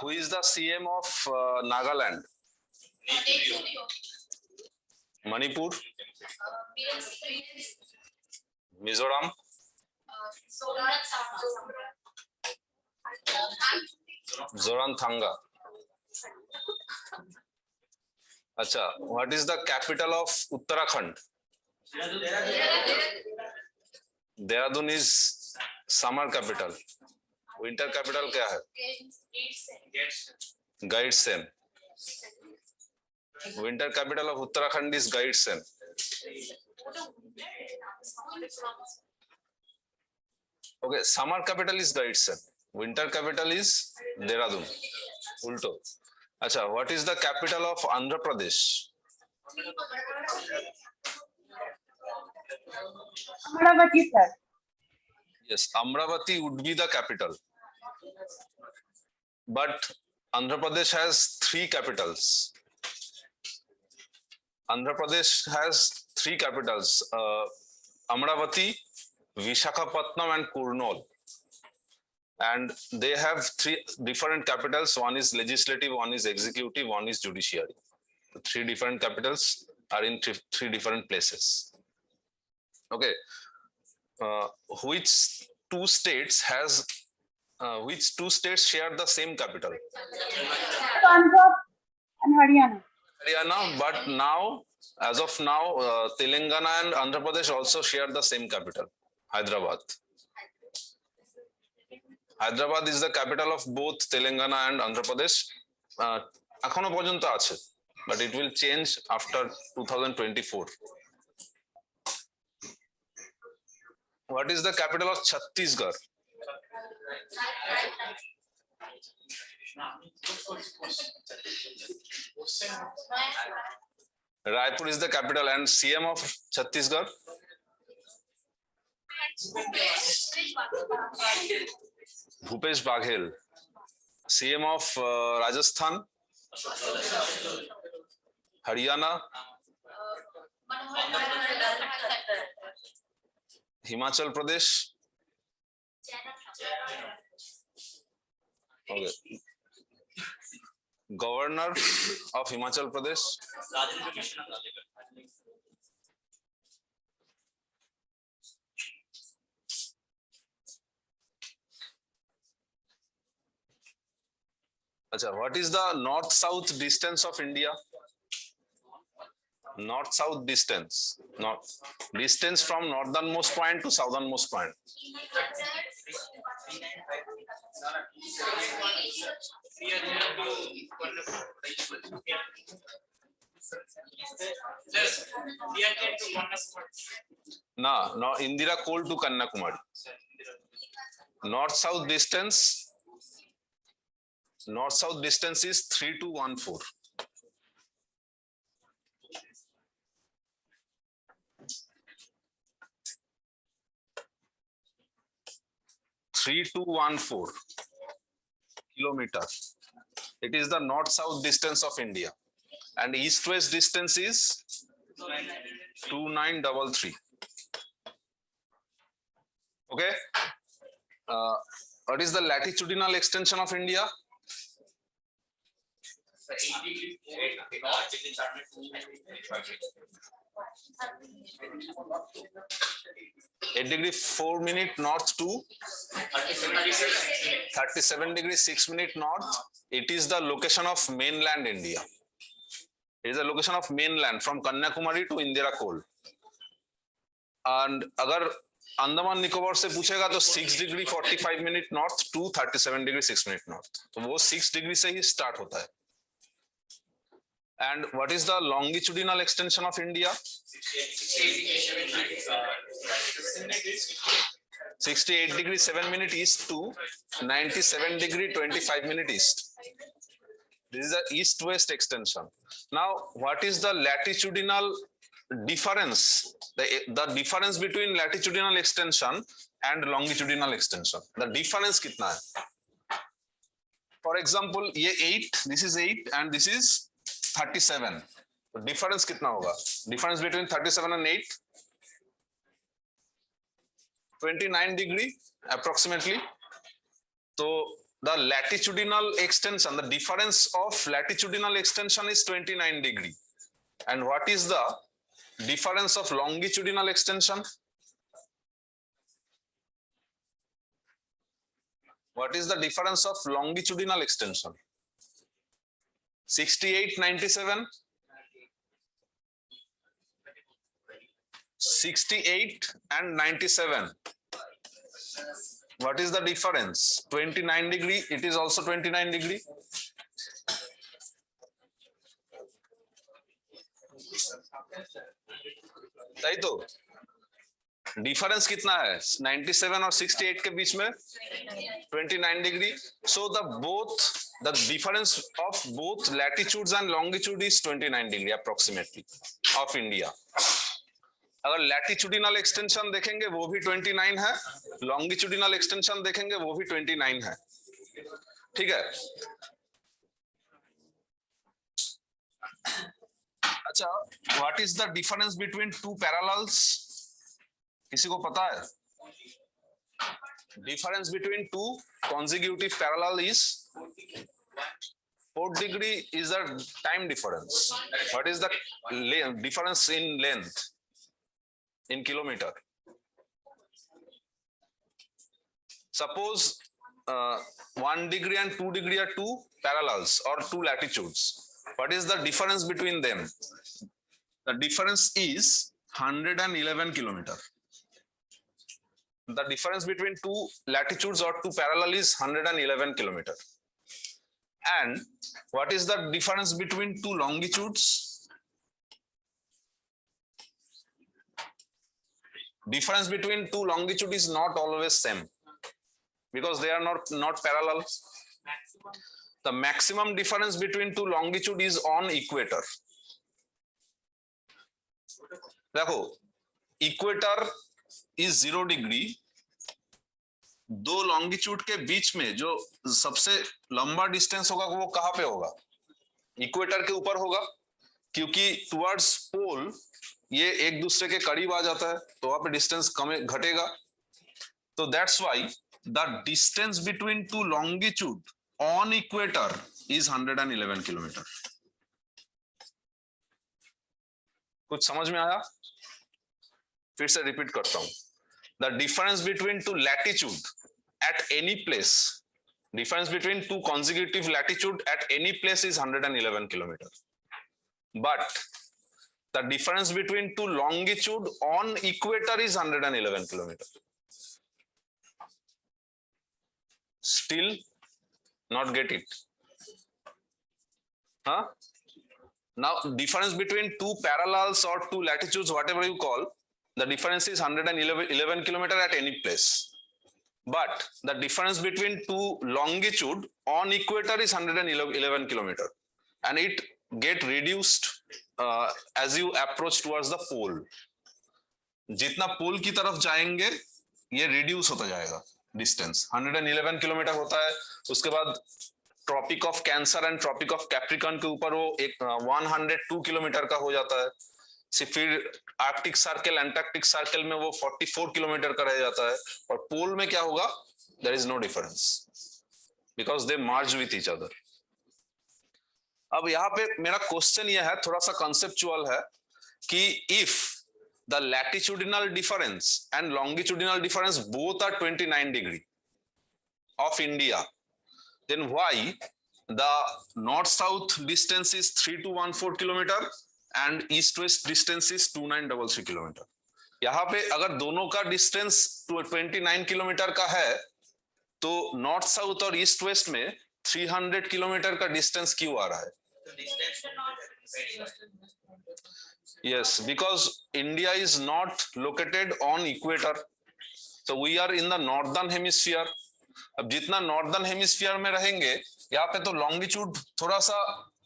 Who is the CM of Nagaland? Manipur? Mizoram? Zoranthanga. Acha, what is the capital of Uttarakhand? Dehradun is summer capital. Winter capital क्या है? Gaidsen. Winter capital of Uttarakhand is Gaidsen. Okay, summer capital is Gaidsen. Winter capital is Dehradun. Ulto. Acha, what is the capital of Andhra Pradesh? Amravati, sir. Yes, Amravati would be the capital. But Andhra Pradesh has 3 capitals. Andhra Pradesh has 3 capitals, Amravati, Visakhapatnam and Kurnool. And they have 3 different capitals. One is legislative, one is executive, one is judiciary. The 3 different capitals are in 3 different places. Okay. Which two states share the same capital? Punjab and Haryana. Haryana, but now, as of now, Telangana and Andhra Pradesh also share the same capital, Hyderabad. Hyderabad is the capital of both Telangana and Andhra Pradesh. এখনো পর্যন্ত আছে, but it will change after 2024. What is the capital of Chhattisgarh? Raipur is the capital, and CM of Chhattisgarh? Bhupesh Baghel. CM of Rajasthan? Haryana? Himachal Pradesh? Okay. Governor of Himachal Pradesh? Acha, what is the north-south distance of India? North-south distance. Distance from northernmost point to southernmost point. No, Indira Col to Kanyakumari. North-south distance is 3214. kilometers. It is the north-south distance of India, and east-west distance is 2933. Okay. What is the latitudinal extension of India? 8°4' north to 37°6' north. It is the location of mainland India. It is the location of mainland from Kanyakumari to Indira Col. And agar Andaman Nicobar से पूछेगा तो 6°45' north to 37°6' north. तो वो 6 degree से ही start होता है. And what is the longitudinal extension of India? 68°7' east to 97°25' east. This is the east-west extension. Now, what is the latitudinal difference? The difference between latitudinal extension and longitudinal extension. The difference kitna hai? For example, ये 8, this is 8, and this is 37. So difference कितना होगा? Difference between 37 and 8? 29 degree approximately. So the latitudinal extension, the difference of latitudinal extension is 29 degree. And what is the difference of longitudinal extension? What is the difference of longitudinal extension? 68, 97? 68 and 97. What is the difference? 29 degree. It is also 29 degree. सही तो difference कितना है 97 और 68 के बीच में 29 degree. So the difference of both latitudes and longitude is 29 degree approximately of India. अगर latitudinal extension देखेंगे वो भी 29 है, लॉन्गिट्यूडिनल एक्सटेंशन देखेंगे वो भी 29 है. ठीक है. अच्छा, what is the difference between two parallels? किसी को पता है? Difference between two consecutive parallel is 4 degree is the time difference. What is the difference in length? In kilometer. Suppose 1 degree and 2 degree are two parallels or two latitudes. What is the difference between them? The difference is 111 kilometer. The difference between two latitudes or two parallel is 111 kilometer. And what is the difference between two longitudes? Difference between two longitude is not always same because they are not parallel. The maximum difference between two longitude is on equator. देखो, equator is 0 degree. दो longitude के बीच में जो सबसे लंबा distance होगा वो कहाँ पे होगा? इक्वेटर के ऊपर होगा, क्योंकि टुवर्ड्स पोल ये एक दूसरे के करीब आ जाता है तो वहां पे डिस्टेंस कम घटेगा. तो that's why the distance between two longitude on equator is 111 kilometre. कुछ समझ में आया? फिर से रिपीट करता हूं. The difference between two latitude at any place, difference between two consecutive latitude at any place is 111 kilometer. But the difference between two longitude on equator is 111 kilometer. Still not get it? Huh? Now difference between two parallels or two latitudes, whatever you call, the difference is 111 kilometer at any place. But the difference between two longitude on equator is 111 kilometer, and it get reduced as you approach towards the pole. जितना पोल की तरफ जाएंगे ये reduce होता जाएगा distance. 111 kilometre होता है. उसके बाद Tropic of Cancer and Tropic of Capricorn के ऊपर वो एक 102 किलोमीटर का हो जाता है. फिर आर्कटिक सर्कल एंटार्क्टिक सर्कल में वो 44 किलोमीटर का रह जाता है. और पोल में क्या होगा? There is no difference because they merge with each other. अब यहाँ पे मेरा क्वेश्चन यह है, थोड़ा सा कंसेप्चुअल है, कि if the latitudinal difference and longitudinal difference both are 29 degree of India, then why the north south distance is 3214 kilometer and east west distance is 2933 kilometer. यहाँ पे अगर दोनों का डिस्टेंस 29 किलोमीटर का है तो नॉर्थ साउथ और ईस्ट वेस्ट में 300 किलोमीटर का डिस्टेंस क्यों आ रहा है? Yes, because India is not located on equator, so we are in the northern hemisphere. अब जितना नॉर्दर्न हेमिस्फीयर में रहेंगे यहाँ पे तो लॉन्गिट्यूड थोड़ा सा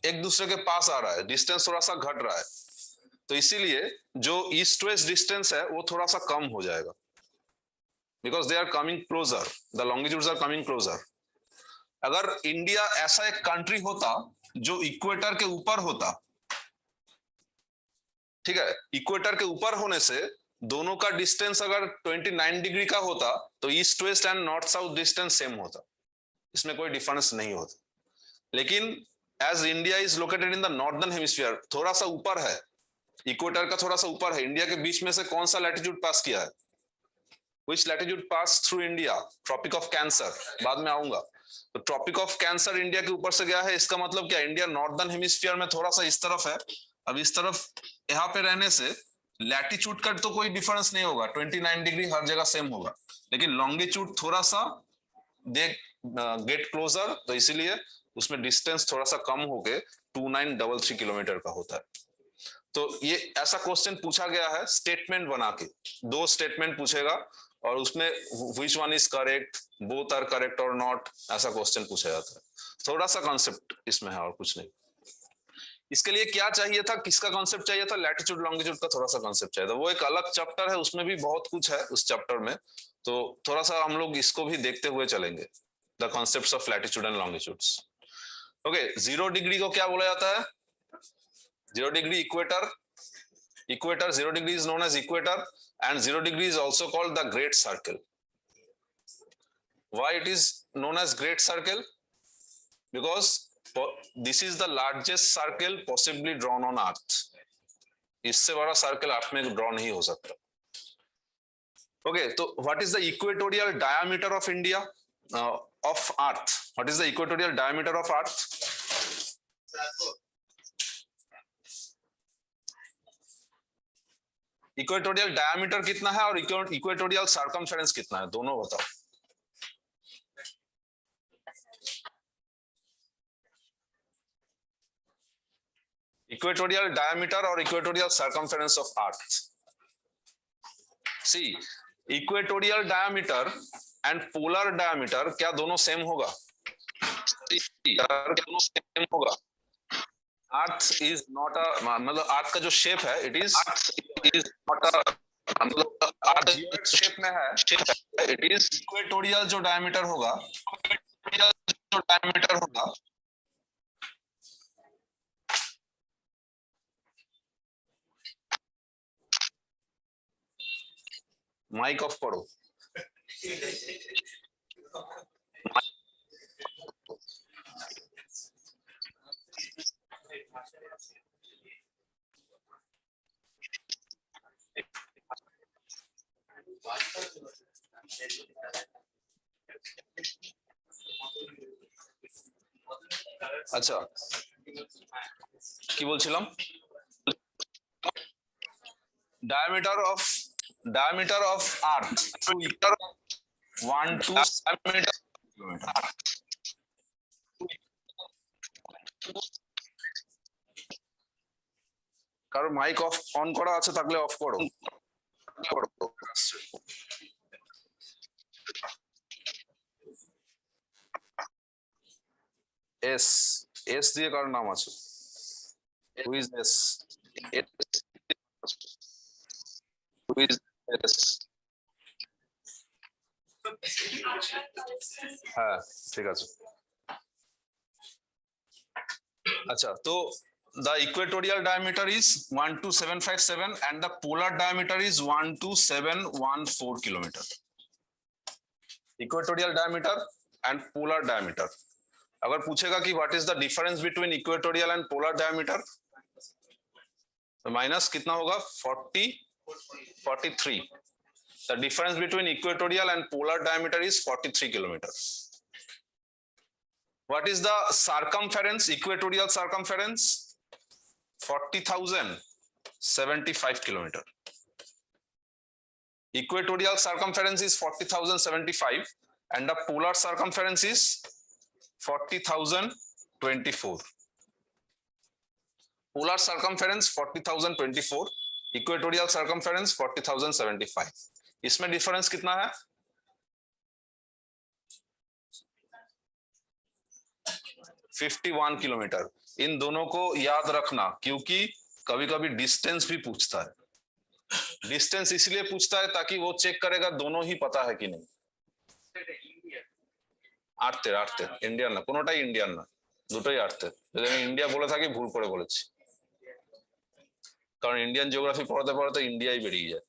एक दूसरे के पास आ रहा है, डिस्टेंस थोड़ा सा घट रहा है, तो इसीलिए जो ईस्ट वेस्ट डिस्टेंस है वो थोड़ा सा कम हो जाएगा, because they are coming closer, the longitudes are coming closer. अगर इंडिया ऐसा एक कंट्री होता जो इक्वेटर के ऊपर होता, ठीक है, इक्वेटर के ऊपर होने से दोनों का डिस्टेंस अगर 29 डिग्री का होता तो east west and north south distance same होता. इसमें कोई डिफरेंस नहीं होता। लेकिन as India is located in the northern hemisphere, थोड़ा सा ऊपर है, इक्वेटर का थोड़ा सा ऊपर है, इंडिया के बीच में से कौन सा लैटिट्यूड पास किया है? Which latitude pass through India? Tropic of Cancer, बाद में आऊंगा। तो ट्रॉपिक ऑफ कैंसर इंडिया के ऊपर से गया है, इसका मतलब क्या? इंडिया नॉर्दर्न हेमिस्फीयर में थोड़ा सा इस तरफ है। अब इस तरफ यहाँ पे रहने से लैटिट्यूड का तो कोई डिफरेंस नहीं होगा, 29 डिग्री हर जगह सेम होगा, लेकिन लॉन्गिट्यूड थोड़ा सा दे गेट क्लोजर, तो इसीलिए उसमें डिस्टेंस थोड़ा सा कम होके 2933 किलोमीटर का होता है। तो ये ऐसा क्वेश्चन पूछा गया है स्टेटमेंट बना के, 2 स्टेटमेंट पूछेगा और उसमें which one is correct, both are correct or not, ऐसा क्वेश्चन पूछा जाता है। थोड़ा सा कॉन्सेप्ट इसमें है और कुछ नहीं। इसके लिए क्या चाहिए था, किसका कॉन्सेप्ट चाहिए था? लैटिट्यूड लॉन्गिट्यूड का थोड़ा सा कॉन्सेप्ट चाहिए था। वो एक अलग चैप्टर है, उसमें भी बहुत कुछ है उस चैप्टर में, तो थोड़ा सा हम लोग इसको भी देखते हुए चलेंगे, the concepts of latitude and longitudes. Okay, 0 degree को क्या बोला जाता है? 0 degree equator, 0 degree is known as equator, and 0 degree is also called the great circle. Why it is known as great circle? Because this is the largest circle possibly drawn on earth. इससे बड़ा circle अर्थ में draw नहीं हो सकता। Okay, तो what is the equatorial diameter of India, of earth? What is the equatorial diameter of earth? Equatorial diameter कितना है और इक्वेटोरियल सर्कमफेरेंस कितना है, दोनों बताओ। इक्वेटोरियल डायमीटर और equatorial circumference of earth. See, equatorial diameter and polar diameter क्या दोनों सेम होगा? दोनों सेम होगा। अर्थ इज नॉट अ, मतलब अर्थ का जो शेप है, इट इज नॉट अ, मतलब अर्थ शेप में है, इट इज इक्वेटोरियल जो डायमीटर होगा, माइक ऑफ करो। আচ্ছা, কি বলছিলাম? diameter of earth to 1 to 7 kilometer। কারো মাইক অফ অন করা আছে থাকলে অফ করো। এস এস দিয়ে কার নাম আছে? Who is S? Who is S? হ্যাঁ, ঠিক আছে। আচ্ছা, তো the equatorial diameter is 12757 and the polar diameter is 12714 kilometer। equatorial diameter and polar diameter। अगर पूछेगा कि what is the difference between equatorial and polar diameter, तो माइनस कितना होगा? 43। the difference between equatorial and polar diameter is 43 kilometer। what is the circumference, equatorial circumference? 40,075 kilometer। equatorial circumference is 40,075 and the polar circumference is 40,024। polar circumference 40,024, equatorial circumference 40,075। इसमें difference कितना है? 51 kilometre. इन दोनों को याद रखना, क्योंकि कभी कभी डिस्टेंस भी पूछता है। डिस्टेंस इसलिए पूछता है ताकि वो चेक करेगा दोनों ही पता है कि नहीं। আর্থের ইন্ডিয়ান না, কোনোটাই ইন্ডিয়ান না, দুটোই আর্থের। যদি আমি ইন্ডিয়া বলে থাকি ভুল করে বলেছি, কারণ ইন্ডিয়ান জিওগ্রাফি পড়াতে পড়াতে ইন্ডিয়াই বেরিয়ে যায়।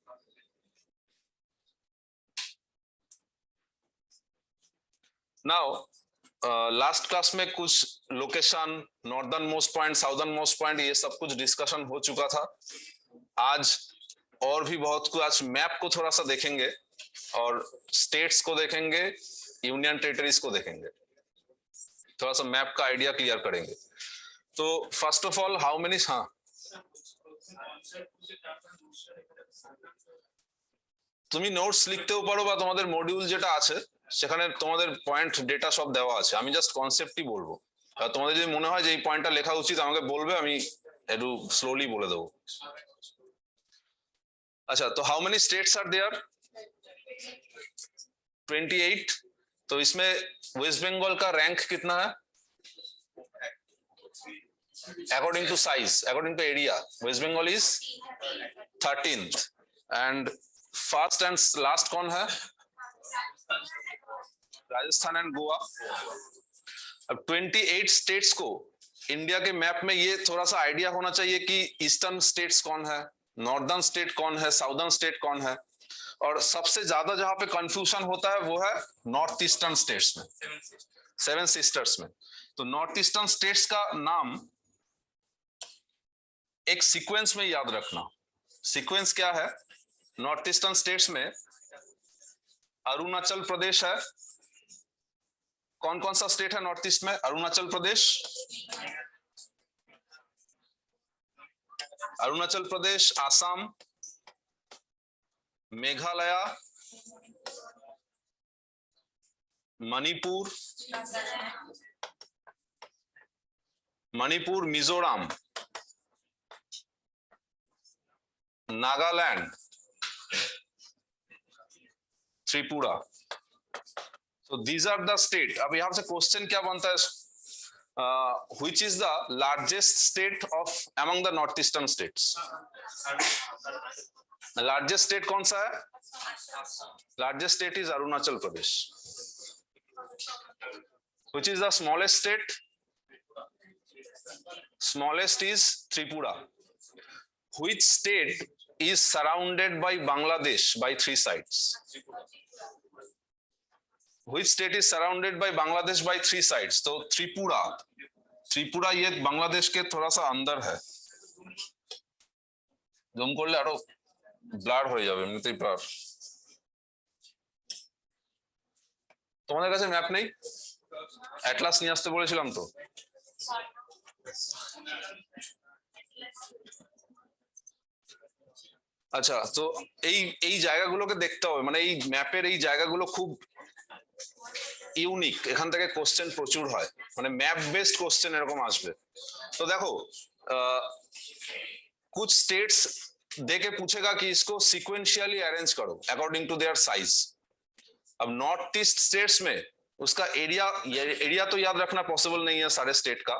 নাও लास्ट क्लास में कुछ location, northern most point, southern most point, ये सब कुछ डिस्कशन हो चुका था। आज और भी बहुत कुछ, आज मैप को थोड़ा सा देखेंगे और स्टेट्स को देखेंगे, यूनियन टेरिटरीज को देखेंगे, थोड़ा सा मैप का आइडिया क्लियर करेंगे। तो first of all how many, हाँ তুমি নোটস লিখতেও পারো বা তোমাদের মডিউল যেটা আছে সেখানে তোমাদের পয়েন্ট ডেটা সব দেওয়া আছে, আমি জাস্ট কনসেপ্টই বলবো। আর তোমাদের যদি মনে হয় যে এই পয়েন্টটা লেখা উচিত আমাকে বলবে, আমি একটু স্লোলি বলে দেবো। अच्छा, तो how many states are there? 28। तो इसमें वेस्ट बंगाल का रैंक कितना है? According to size, according to area, West Bengal is 13th and first and last कौन है? राजस्थान एंड गोवा। अब 28 स्टेट्स को इंडिया के मैप में ये थोड़ा सा आइडिया होना चाहिए कि ईस्टर्न स्टेट्स कौन है, नॉर्दर्न स्टेट कौन है, साउदर्न स्टेट कौन है। और सबसे ज्यादा जहां पे कंफ्यूजन होता है वो है नॉर्थ ईस्टर्न स्टेट्स में, सेवन सिस्टर्स में। तो नॉर्थ ईस्टर्न स्टेट्स का नाम एक सीक्वेंस में याद रखना। सीक्वेंस क्या है? नॉर्थ ईस्टर्न स्टेट्स में अरुणाचल प्रदेश है। कौन कौन सा स्टेट है नॉर्थ ईस्ट में? Arunachal Pradesh, Arunachal Pradesh, Assam, Meghalaya, Manipur, Mizoram, Nagaland, Tripura. So these are the state. अब यहाँ से क्वेश्चन क्या बनता है? Which is the largest state of among the northeastern states? Largest state कौन सा है? Largest state is Arunachal Pradesh. Which is the smallest state? Smallest is Tripura. Which state is surrounded by Bangladesh by three sides? Which state is surrounded by Bangladesh by three sides? तो त्रिपुरा, त्रिपुरा ये बांग्लादेश के थोड़ा सा अंदर है। Zoom করলে আরো blur হয়ে যাবে, এমনিতেই ব্লার। তোমাদের কাছে ম্যাপ নেই? অ্যাটলাস নিয়ে আসতে বলেছিলাম তো। আচ্ছা, তো এই জায়গাগুলোকে দেখতে হবে, মানে এই ম্যাপের এই জায়গাগুলো খুব ইউনিক, এখান থেকে কোশ্চেন প্রচুর হয়, মানে ম্যাপ বেসড কোশ্চেন এরকম আসবে। तो देखो कुछ स्टेट्स देके पूछेगा कि इसको सीक्वेंशियली अरेंज करो अकॉर्डिंग टू देयर साइज। अब नॉर्थ ईस्ट स्टेट्स में उसका एरिया तो याद रखना पॉसिबल नहीं है सारे स्टेट का,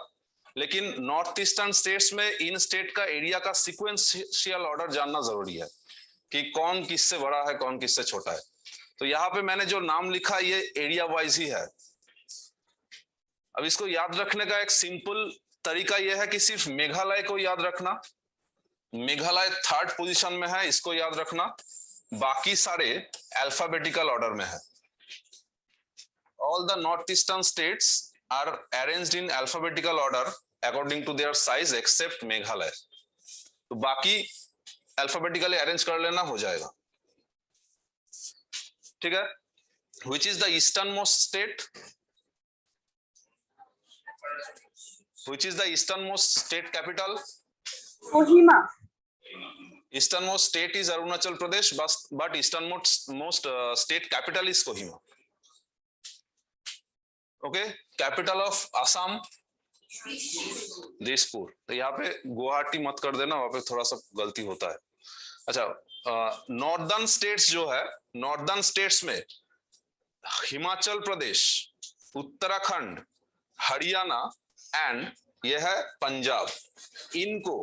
लेकिन नॉर्थ ईस्टर्न स्टेट्स में इन स्टेट का एरिया का सीक्वेंशियल ऑर्डर जानना जरूरी है कि कौन किससे बड़ा है, कौन किससे छोटा है। तो यहाँ पे मैंने जो नाम लिखा ये एरिया वाइज ही है। अब इसको याद रखने का एक सिंपल तरीका यह है कि सिर्फ मेघालय को याद रखना, मेघालय 3rd पोजीशन में है, इसको याद रखना, बाकी सारे अल्फाबेटिकल ऑर्डर में है। All the north eastern states are arranged in alphabetical order according to their size except Meghalaya. तो बाकी अल्फाबेटिकली अरेंज कर लेना, हो जाएगा। ठीक है। Which is the easternmost state? Which is the easternmost state capital? Kohima. Easternmost state is Arunachal Pradesh, but easternmost state capital is Kohima. Okay, capital of Assam, Dispur. तो यहाँ पे गुवाहाटी मत कर देना, वहाँ पे थोड़ा सा गलती होता है। अच्छा, नॉर्दर्न स्टेट्स जो है, नॉर्दर्न स्टेट्स में हिमाचल प्रदेश, उत्तराखंड, हरियाणा एंड यह है पंजाब। इनको,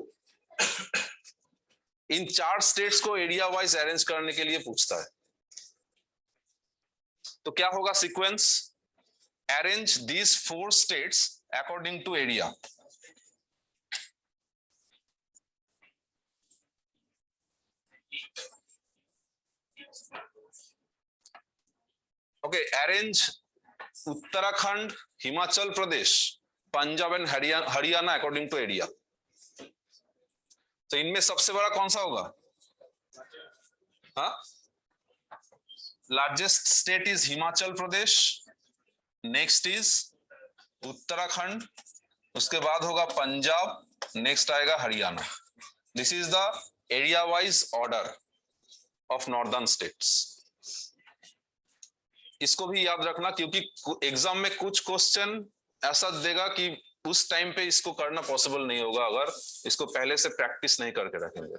इन 4 स्टेट्स को एरिया वाइज अरेंज करने के लिए पूछता है। तो क्या होगा sequence? Arrange these 4 states according to area. Okay, arrange Uttarakhand, Himachal Pradesh, Punjab and Haryana according to area. तो इनमें सबसे बड़ा कौन सा होगा? हाँ, largest state is Himachal Pradesh, next is Uttarakhand, उसके बाद होगा पंजाब, नेक्स्ट आएगा Haryana. This is the area wise order of northern states. इसको भी याद रखना, क्योंकि एग्जाम में कुछ क्वेश्चन ऐसा देगा कि उस टाइम पे इसको करना पॉसिबल नहीं होगा अगर इसको पहले से प्रैक्टिस नहीं करके रखेंगे।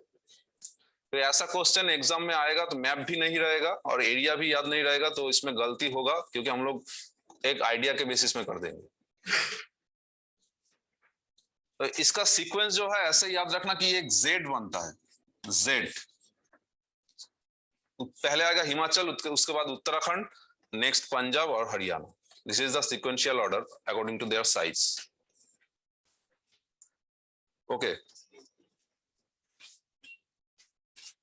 तो ऐसा क्वेश्चन एग्जाम में आएगा तो मैप भी नहीं रहेगा और एरिया भी याद नहीं रहेगा, तो इसमें गलती होगा, क्योंकि हम लोग एक आइडिया के बेसिस में कर देंगे। तो इसका सीक्वेंस जो है ऐसे याद रखना कि एक जेड बनता है, जेड। पहले आएगा हिमाचल, उसके बाद उत्तराखंड, नेक्स्ट पंजाब और Haryana. This is the sequential order according to their size. Okay,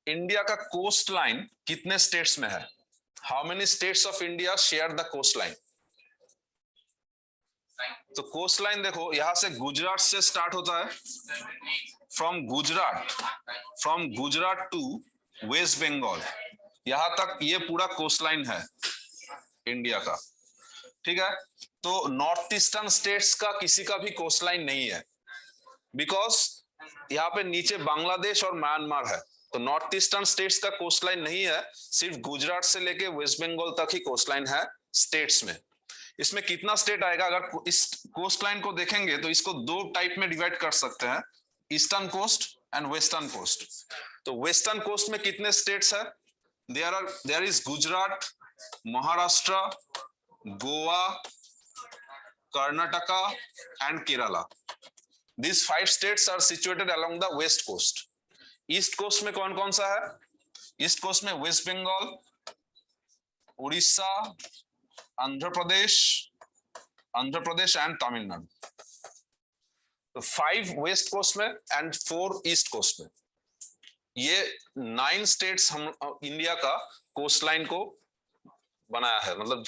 India का कोस्ट लाइन कितने स्टेट्स में है? How many states of India share the coast line? तो कोस्ट लाइन देखो, यहां से गुजरात से स्टार्ट होता है, फ्रॉम गुजरात टू वेस्ट बंगाल, यहां तक ये पूरा कोस्ट लाइन है इंडिया का। ठीक है, तो नॉर्थ ईस्टर्न स्टेट्स का किसी का भी कोस्ट लाइन नहीं है, बिकॉज यहाँ पे नीचे बांग्लादेश और म्यांमार है। तो नॉर्थ ईस्टर्न स्टेट्स का कोस्ट लाइन नहीं है, सिर्फ गुजरात से लेके वेस्ट बंगाल तक ही कोस्ट लाइन है स्टेट्स में। इसमें कितना स्टेट आएगा? अगर इस कोस्ट लाइन को देखेंगे तो इसको दो टाइप में डिवाइड कर सकते हैं, eastern coast and western coast. तो वेस्टर्न कोस्ट में कितने स्टेट्स है? There is Gujarat, Maharashtra, Goa, Karnataka and Kerala. These 5 states are situated along the west coast. East coast में कौन कौन सा है? ईस्ट कोस्ट में वेस्ट बंगाल, उड़ीसा, आंध्र प्रदेश एंड तमिलनाडु। तो 5 वेस्ट कोस्ट में एंड 4 ईस्ट कोस्ट में। ये 9 स्टेट्स हम इंडिया का कोस्ट लाइन को बनाया है, मतलब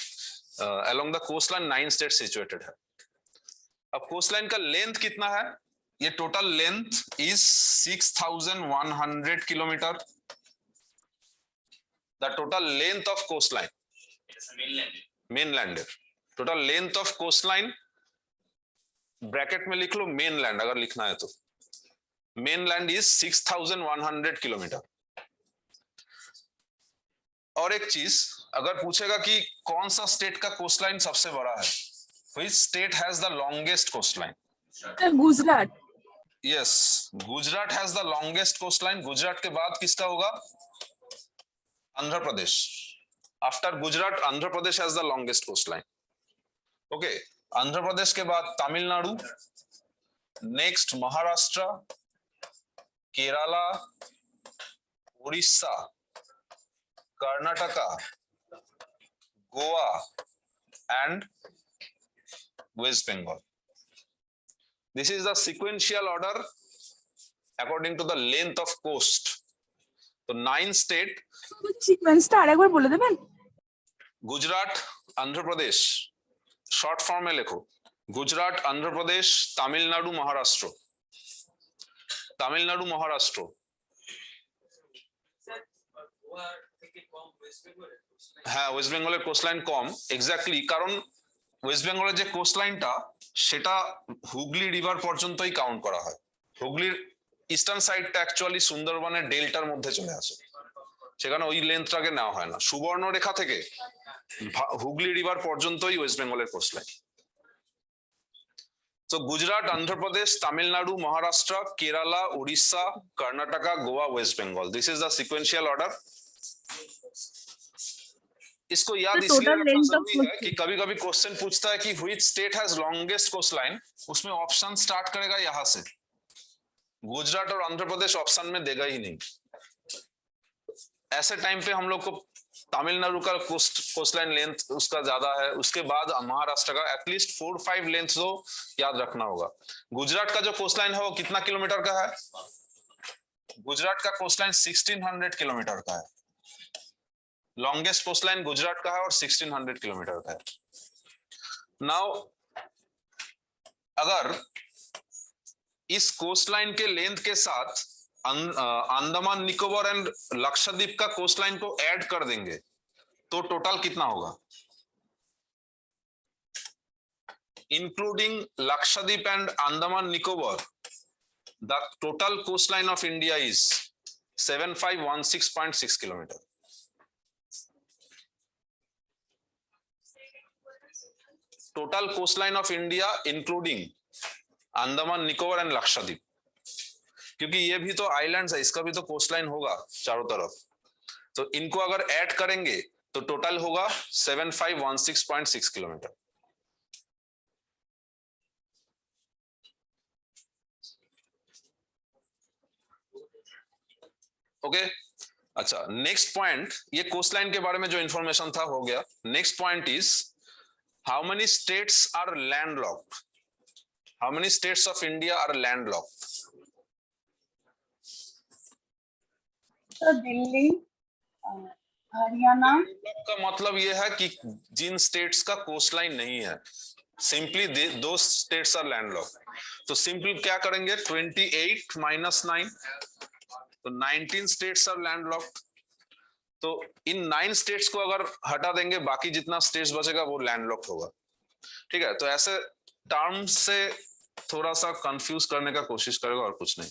along the coast line 9 state situated है। अब कोस्ट लाइन का लेंथ कितना है? ये total length is 6100 kilometre. The total length of coast line, mainland, total length of coast line, bracket में लिख लो मेनलैंड अगर लिखना है तो, मेनलैंड इज 6100 किलोमीटर। और एक चीज, अगर पूछेगा कि कौन सा स्टेट का कोस्ट लाइन सबसे बड़ा है, which state has the longest coastline? Gujarat. Yes, Gujarat has the longest coastline. Gujarat के बाद किसका होगा? Andhra Pradesh. After Gujarat, Andhra Pradesh has the longest coastline. Okay, Andhra Pradesh के बाद Tamil Nadu, next Maharashtra, Kerala, Orissa, Karnataka, Goa and West Bengal. This is the sequential order according to the length of coast. So 9 state. सीक्वेंसটা আরেকবার বলে দেবেন? Gujarat, Andhra Pradesh, short form में लिखो, गुजरात, आंध्र प्रदेश, तमिलनाडु, महाराष्ट्र, तमिलनाडु, महाराष्ट्र। হ্যাঁ, ওয়েস্ট বেঙ্গলের কোস্টলাইন কম, এক্স্যাক্টলি, কারণ ওয়েস্ট বেঙ্গলের যে কোস্টলাইনটা সেটা হুগলি রিভার পর্যন্তই কাউন্ট করা হয়। হুগলির ইস্টার্ন সাইডটা অ্যাকচুয়ালি সুন্দরবনের ডেল্টার মধ্যে চলে আসে, সেখানে ওই লেন্থটাকে নেওয়া হয় না। সুবর্ণরেখা থেকে হুগলি রিভার পর্যন্তই ওয়েস্ট বেঙ্গলের কোস্টলাইন। তো Gujarat, Andhra Pradesh, Tamil Nadu, Maharashtra, Kerala, Orissa, Karnataka, Goa, West Bengal. This is the sequential order. इसको याद इसलिए रखना जरूरी है कि कभी कभी क्वेश्चन पूछता है कि which state has longest coast line, उसमें ऑप्शन स्टार्ट करेगा यहां से, गुजरात और आंध्र प्रदेश ऑप्शन में देगा ही नहीं। ऐसे टाइम पे हम लोग को तमिलनाडु का कोस्ट लाइन लेंथ उसका ज्यादा है, उसके बाद महाराष्ट्र का एटलीस्ट 4-5 लेंथ तो याद रखना होगा। गुजरात का जो कोस्ट लाइन है वो कितना किलोमीटर का है? गुजरात का कोस्ट लाइन 1600 किलोमीटर का है। लॉन्गेस्ट कोस्ट लाइन गुजरात का है और 1600 किलोमीटर का है। नाउ अगर इस कोस्ट लाइन के लेंथ के साथ अंडमान निकोबार एंड लक्षद्वीप का कोस्ट लाइन को ऐड कर देंगे तो टोटल कितना होगा? Including Lakshadweep and Andaman Nicobar, the total coastline of India is 7516.6 kilometer. Total coastline of India including Andaman Nicobar and Lakshadweep, क्योंकि ये भी तो आइलैंड्स है, इसका भी तो कोस्टलाइन होगा चारों तरफ, तो इनको अगर ऐड करेंगे तो टोटल होगा 7516.6 किलोमीटर। ओके अच्छा, नेक्स्ट पॉइंट, ये कोस्टलाइन के बारे में जो इंफॉर्मेशन था हो गया। Next point is how many states are landlocked? How many states of India are landlocked? Delhi, Haryana. का मतलब ये है कि जिन स्टेट्स का कोस्टलाइन नहीं है, सिंपली दो स्टेट्स आर लैंडलॉक्ड। तो सिंपली क्या करेंगे, 28 - 9, तो 19 स्टेट्स आर लैंडलॉक्ड। तो इन 9 स्टेट्स को अगर हटा देंगे, बाकी जितना स्टेट्स बचेगा वो लैंडलॉक्ड होगा। ठीक है, तो ऐसे टर्म से थोड़ा सा कंफ्यूज करने का कोशिश करेगा और कुछ नहीं।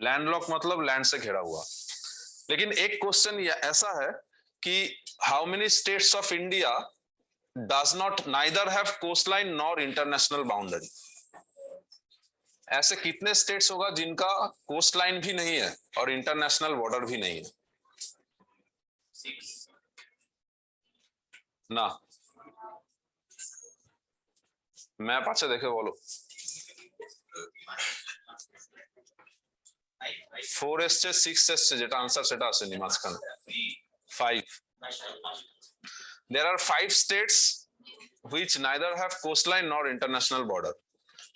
लैंडलॉक मतलब लैंड से घिरा हुआ। लेकिन एक क्वेश्चन ऐसा है कि how many states of India does not neither have coastline nor international boundary? ऐसे कितने स्टेट्स होगा जिनका कोस्ट लाइन भी नहीं है और इंटरनेशनल बॉर्डर भी नहीं है? 6 ना, मैप अच्छा देखे बोलो। 4 এসছে 6 এসছে, যেটা আনসার সেটা আসেনি মাঝখানে। 5 there are 5 states which neither have coastline nor international border।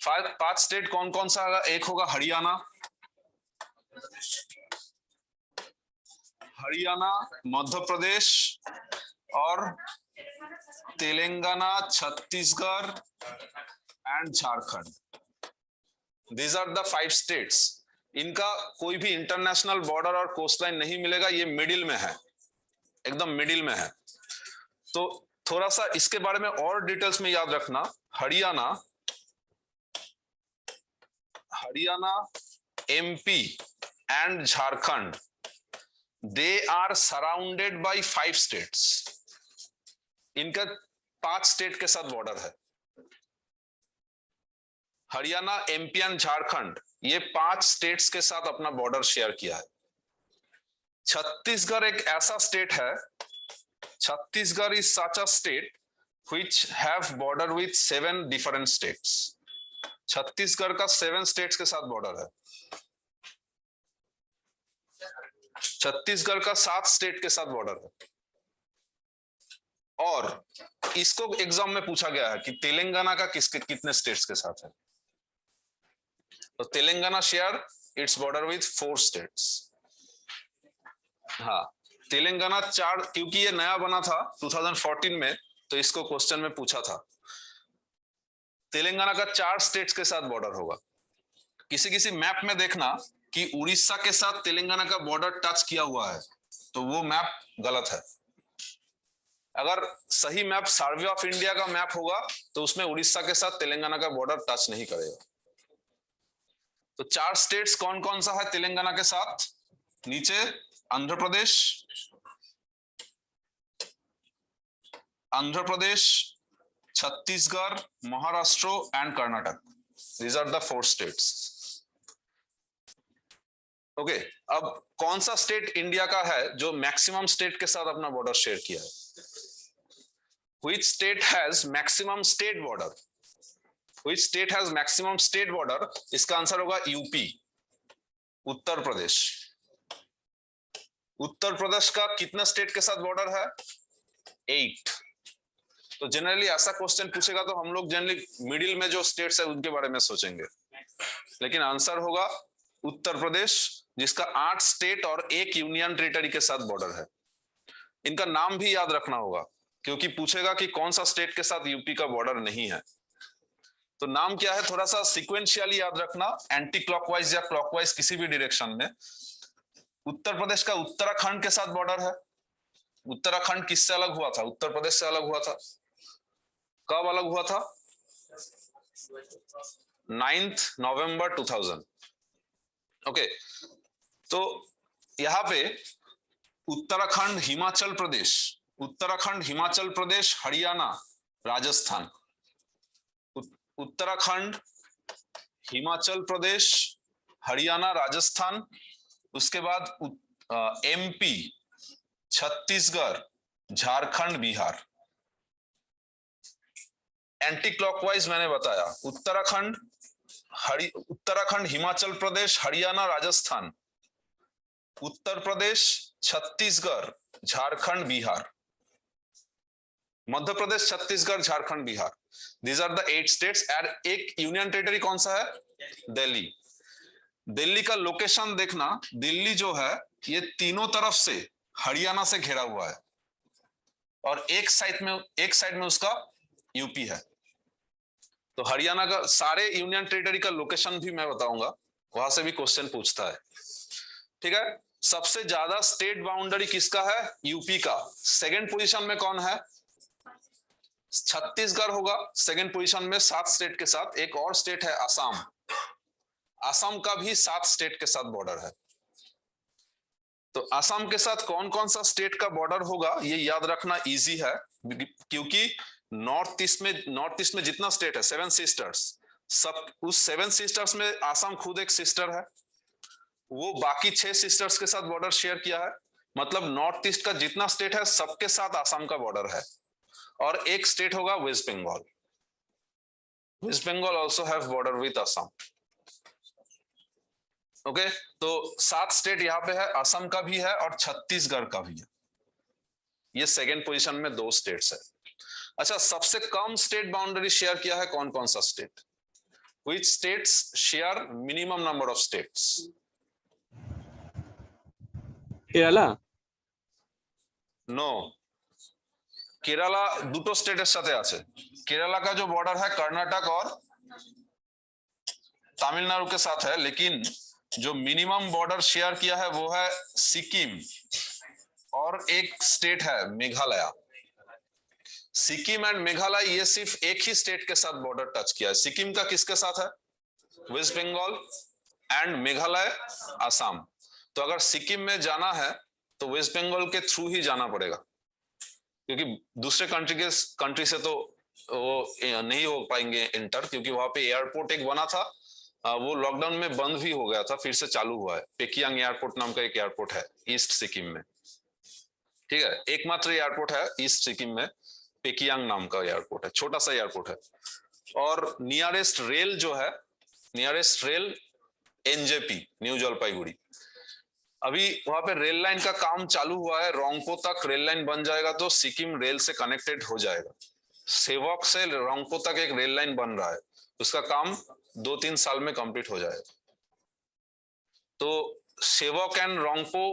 5 state कौन कौन सा होगा? एक होगा हरियाणा, मध्य प्रदेश और Telangana, Chhattisgarh and Jharkhand. These are the 5 states. इनका कोई भी इंटरनेशनल बॉर्डर और कोस्टलाइन नहीं मिलेगा, ये मिडिल में है, एकदम मिडिल में है। तो थोड़ा सा इसके बारे में और डिटेल्स में याद रखना। Haryana, MP and Jharkhand, they are surrounded by 5 states। इनका 5 स्टेट के साथ बॉर्डर है। हरियाणा, MP एंड झारखंड, ये 5 स्टेट्स के साथ अपना बॉर्डर शेयर किया है। छत्तीसगढ़ एक ऐसा स्टेट है, Chhattisgarh is such a state which have border with 7 different states। Chhattisgarh का 7 स्टेट्स के साथ बॉर्डर है। छत्तीसगढ़ का 7 स्टेट के साथ बॉर्डर है। और इसको एग्जाम में पूछा गया है कि तेलंगाना का कितने स्टेट्स के साथ है। तो Telangana share its border with 4 states. हाँ, तेलंगाना 4, क्योंकि ये नया बना था 2014 में, तो इसको क्वेश्चन में पूछा था। तेलंगाना का 4 स्टेट्स के साथ बॉर्डर होगा। किसी किसी मैप में देखना कि उड़ीसा के साथ तेलंगाना का बॉर्डर टच किया हुआ है, तो वो मैप गलत है। अगर सही मैप सर्वे ऑफ इंडिया का मैप होगा तो उसमें उड़ीसा के साथ तेलंगाना का बॉर्डर टच नहीं करेगा। तो 4 स्टेट्स कौन कौन सा है तेलंगाना के साथ? नीचे Andhra Pradesh, Chhattisgarh, Maharashtra and Karnataka. These are the 4 states. Okay, अब कौन सा स्टेट इंडिया का है जो मैक्सिमम स्टेट के साथ अपना बॉर्डर शेयर किया है? Which state has maximum state border? Which state has maximum state border? इसका आंसर होगा यूपी, उत्तर प्रदेश। उत्तर प्रदेश का कितना स्टेट के साथ बॉर्डर है? 8। तो जनरली ऐसा क्वेश्चन पूछेगा तो हम लोग जनरली मिडिल में जो स्टेट्स है उनके बारे में सोचेंगे, लेकिन आंसर होगा उत्तर प्रदेश, जिसका 8 स्टेट और 1 यूनियन टेरिटरी के साथ बॉर्डर है। इनका नाम भी याद रखना होगा क्योंकि पूछेगा कि कौन सा स्टेट के साथ यूपी का बॉर्डर नहीं है। तो नाम क्या है, थोड़ा सा सिक्वेंशियली याद रखना, एंटी क्लॉकवाइज या क्लॉकवाइज किसी भी डायरेक्शन में। उत्तर प्रदेश का उत्तराखंड के साथ बॉर्डर है। उत्तराखंड किससे अलग हुआ था? उत्तर प्रदेश से अलग हुआ था। कब अलग हुआ था? 9 नवंबर 2000। ओके, तो यहाँ पे उत्तराखंड, हिमाचल प्रदेश, उत्तराखंड, हिमाचल प्रदेश, हरियाणा, राजस्थान, उत्तराखंड, हिमाचल प्रदेश, हरियाणा, राजस्थान, उसके बाद MP, Chhattisgarh, Jharkhand, Bihar. Anti clockwise मैंने बताया, Uttarakhand, Uttarakhand, Himachal Pradesh, Haryana, Rajasthan, Uttar Pradesh, Chhattisgarh, Jharkhand, Bihar. Madhya Pradesh, Chhattisgarh, Jharkhand, Bihar, these are the 8 states. And एक यूनियन टेरिटरी कौन सा है? दिल्ली। दिल्ली का लोकेशन देखना, दिल्ली जो है ये तीनों तरफ से हरियाणा से घिरा हुआ है और एक साइड में उसका यूपी है। तो हरियाणा का सारे यूनियन टेरिटरी का लोकेशन भी मैं बताऊंगा, वहां से भी क्वेश्चन पूछता है। ठीक है, सबसे ज्यादा स्टेट बाउंड्री किसका है? यूपी का। सेकंड पोजीशन में कौन है? छत्तीसगढ़ होगा सेकंड पोजीशन में 7 स्टेट के साथ। एक और स्टेट है असम, असम का भी 7 स्टेट के साथ बॉर्डर है। तो असम के साथ कौन कौन सा स्टेट का बॉर्डर होगा ये याद रखना इजी है, क्योंकि नॉर्थ ईस्ट में जितना स्टेट है 7 सिस्टर्स, सब उस 7 सिस्टर्स में असम खुद एक सिस्टर है। वो बाकी 6 सिस्टर्स के साथ बॉर्डर शेयर किया है। मतलब नॉर्थ ईस्ट का जितना स्टेट है सबके साथ असम का बॉर्डर है। और एक स्टेट होगा West Bengal. West Bengal also have border with Assam. Okay, तो 7 स्टेट यहाँ पे है, असम का भी है और छत्तीसगढ़ का भी है। ये सेकेंड पोजीशन में 2 स्टेट्स है। अच्छा, सबसे कम स्टेट बाउंड्री शेयर किया है कौन कौन सा state? Which states share minimum number of states? Kerala. No, Kerala দুটো স্টেটের সাথে আছে। केरला का जो बॉर्डर है कर्नाटक और तमिलनाडु के साथ है, लेकिन जो मिनिमम बॉर्डर शेयर किया है वो है सिक्किम और एक स्टेट है मेघालय। सिक्किम एंड मेघालय ये सिर्फ एक ही स्टेट के साथ बॉर्डर टच किया है। सिक्किम का किसके साथ है? वेस्ट बंगाल एंड मेघालय असम। तो अगर सिक्किम में जाना है तो वेस्ट बंगाल के थ्रू ही जाना पड़ेगा, क्योंकि दूसरे कंट्री से तो वो नहीं हो पाएंगे इंटर, क्योंकि वहां पे एयरपोर्ट एक बना था, वो लॉकडाउन में बंद भी हो गया था, फिर से चालू हुआ है। पेकियांग एयरपोर्ट नाम का एक एयरपोर्ट है ईस्ट सिक्किम में। ठीक है, एकमात्र एयरपोर्ट है ईस्ट सिक्किम में, पेकियांग नाम का एयरपोर्ट है, छोटा सा एयरपोर्ट है। और नियरेस्ट रेल जो है, nearest rail NJP, new Jalpaiguri. अभी वहां पे रेल लाइन का काम चालू हुआ है, रोंगपो तक रेल लाइन बन जाएगा तो सिक्किम रेल से कनेक्टेड हो जाएगा। सेवक से रोंगपो तक एक रेल लाइन बन रहा है, उसका काम 2-3 साल में कंप्लीट हो जाएगा। तो सेवक एंड रोंगपो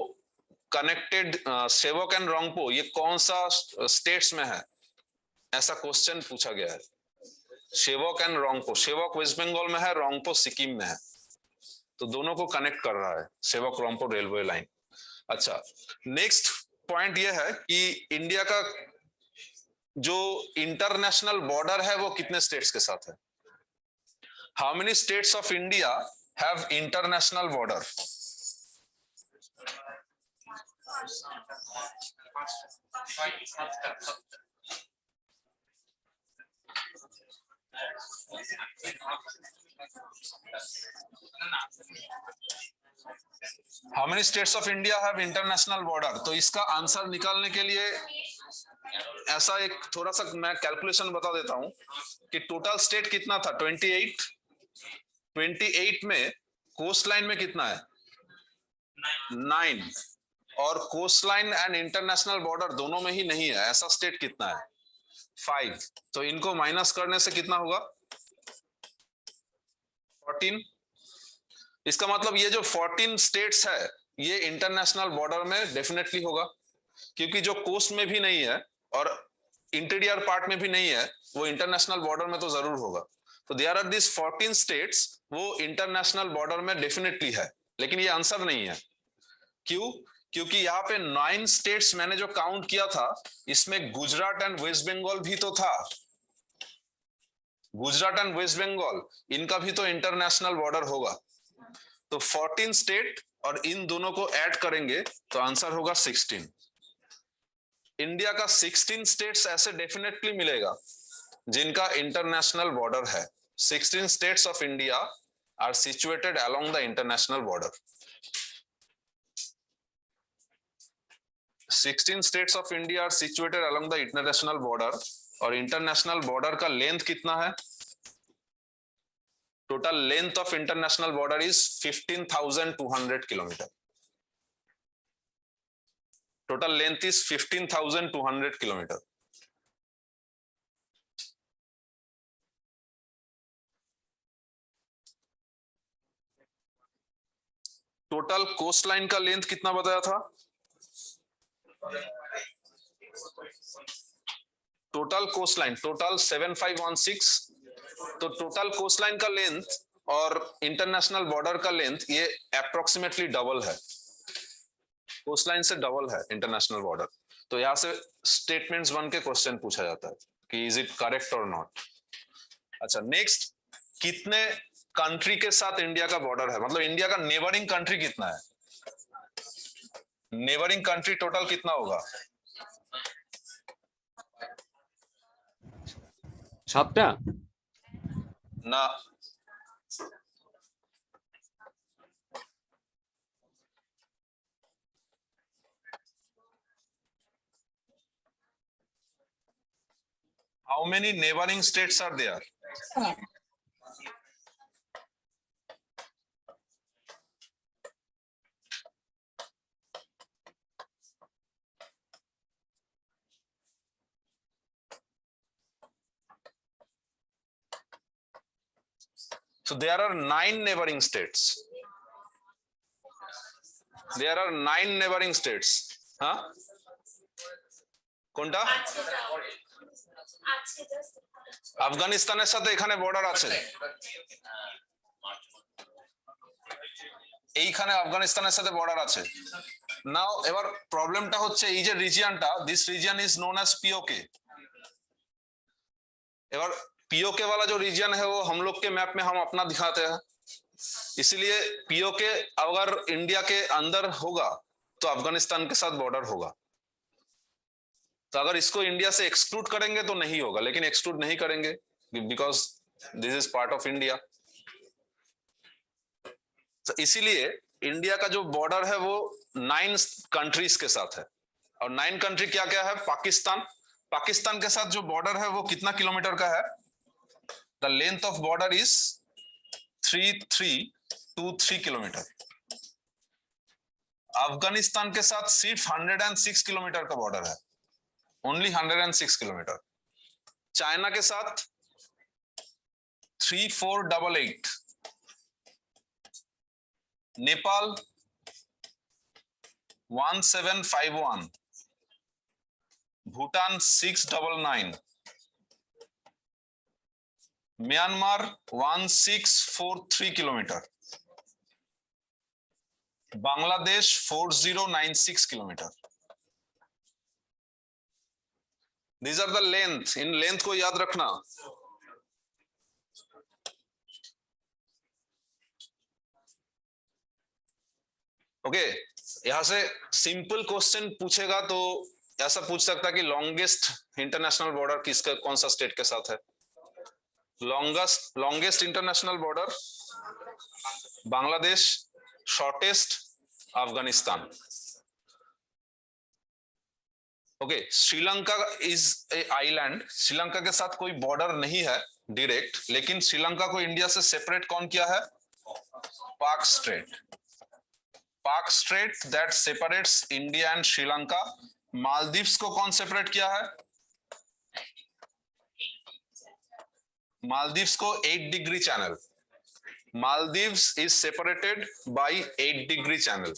कनेक्टेड, सेवक एंड रोंगपो ये कौन सा स्टेट्स में है, ऐसा क्वेश्चन पूछा गया है। सेवक एंड रोंगपो, सेवक वेस्ट बंगाल में है, रोंगपो सिक्किम में है, तो दोनों को कनेक्ट कर रहा है सेवक रोंगपो रेलवे लाइन। अच्छा, नेक्स्ट पॉइंट ये है कि इंडिया का जो इंटरनेशनल बॉर्डर है वो कितने स्टेट्स के साथ है? How many states of India have international border? How many states of India have international border? तो इसका आंसर निकालने के लिए ऐसा एक थोड़ा सा मैं कैलकुलेशन बता देता हूं कि टोटल स्टेट कितना था, 28 में कोस्ट लाइन में कितना है? 9, और coast line and international border दोनों में ही नहीं है, ऐसा स्टेट कितना है? 5। तो इनको माइनस करने से कितना होगा? 14। इसका मतलब ये जो 14 स्टेट्स है ये इंटरनेशनल बॉर्डर में डेफिनेटली होगा, क्योंकि जो कोस्ट में भी नहीं है और इंटीरियर पार्ट में भी नहीं है, वो इंटरनेशनल बॉर्डर में तो जरूर होगा। तो देयर आर दिस 14 स्टेट्स, वो इंटरनेशनल बॉर्डर में डेफिनेटली है, लेकिन ये आंसर नहीं है। क्यों? क्योंकि यहाँ पे 9 स्टेट्स मैंने जो काउंट किया था, इसमें गुजरात एंड वेस्ट बंगाल भी तो था। गुजरात एंड वेस्ट बंगाल, इनका भी तो इंटरनेशनल बॉर्डर होगा। तो 14 स्टेट और इन दोनों को ऐड करेंगे तो आंसर होगा 16। इंडिया का 16 स्टेट्स ऐसे डेफिनेटली मिलेगा जिनका इंटरनेशनल बॉर्डर है। 16 states of India are situated along the international border. 16 states of India are situated along the international border, और इंटरनेशनल बॉर्डर का लेंथ कितना है? Total length of international border is 15,200 kilometre. Total length is 15,200 kilometre. Total cost line का length कितना बताया था? Total cost line, total 7516। तो total cost line का लेंथ और इंटरनेशनल बॉर्डर का लेंथ ये अप्रोक्सीमेटली डबल है। कोस्ट लाइन से डबल है इंटरनेशनल बॉर्डर। तो यहां से स्टेटमेंट्स बन के क्वेश्चन पूछा जाता है कि इज इट करेक्ट और नॉट। अच्छा, नेक्स्ट, कितने कंट्री के साथ इंडिया का बॉर्डर है? मतलब इंडिया का नेबरिंग कंट्री कितना है? नेबरिंग कंट्री टोटल कितना होगा? 7টা ना, how many neighboring states are there? So there are 9 neighboring states. There are 9 neighboring states. Huh? কোনটা? আফগানিস্তানের সাথে এখানে বর্ডার আছে। এইখানে আফগানিস্তানের সাথে বর্ডার আছে। নাও এবার প্রবলেমটা হচ্ছে এই যে রিজিয়নটা, this region is known as PoK. এবার पीओके वाला जो रीजन है वो हम लोग के मैप में हम अपना दिखाते हैं, इसीलिए पीओके अगर इंडिया के अंदर होगा तो अफगानिस्तान के साथ बॉर्डर होगा। तो अगर इसको इंडिया से एक्सक्लूड करेंगे तो नहीं होगा, लेकिन एक्सक्लूड नहीं करेंगे because this is part of India. तो इसीलिए इंडिया का जो बॉर्डर है वो 9 कंट्रीज के साथ है। और 9 कंट्री क्या क्या है? पाकिस्तान, पाकिस्तान के साथ जो बॉर्डर है वो कितना किलोमीटर का है? The length of border is 3323 kilometre. Afghanistan के साथ सिर्फ 106 किलोमीटर का बॉर्डर है, ओनली 106 किलोमीटर। चाइना के साथ 3488, Nepal 1751, Bhutan 699, Myanmar 1643 kilometre, Bangladesh 4096 kilometre. These are the length। In length को याद रखना। ओके, यहां से सिंपल क्वेश्चन पूछेगा तो ऐसा पूछ सकता है कि लॉन्गेस्ट इंटरनेशनल बॉर्डर किसका, कौन सा स्टेट के साथ है? Longest international border Bangladesh, shortest Afghanistan. Okay, Sri Lanka is a island. Sri Lanka के साथ कोई बॉर्डर नहीं है डायरेक्ट, लेकिन श्रीलंका को इंडिया से सेपरेट कौन किया है? पाक स्ट्रेट। पाक straight that separates India and Sri Lanka. Maldives को कौन सेपरेट किया है? मालदीव्स को 8 degree channel. Maldives is separated by 8 degree channel।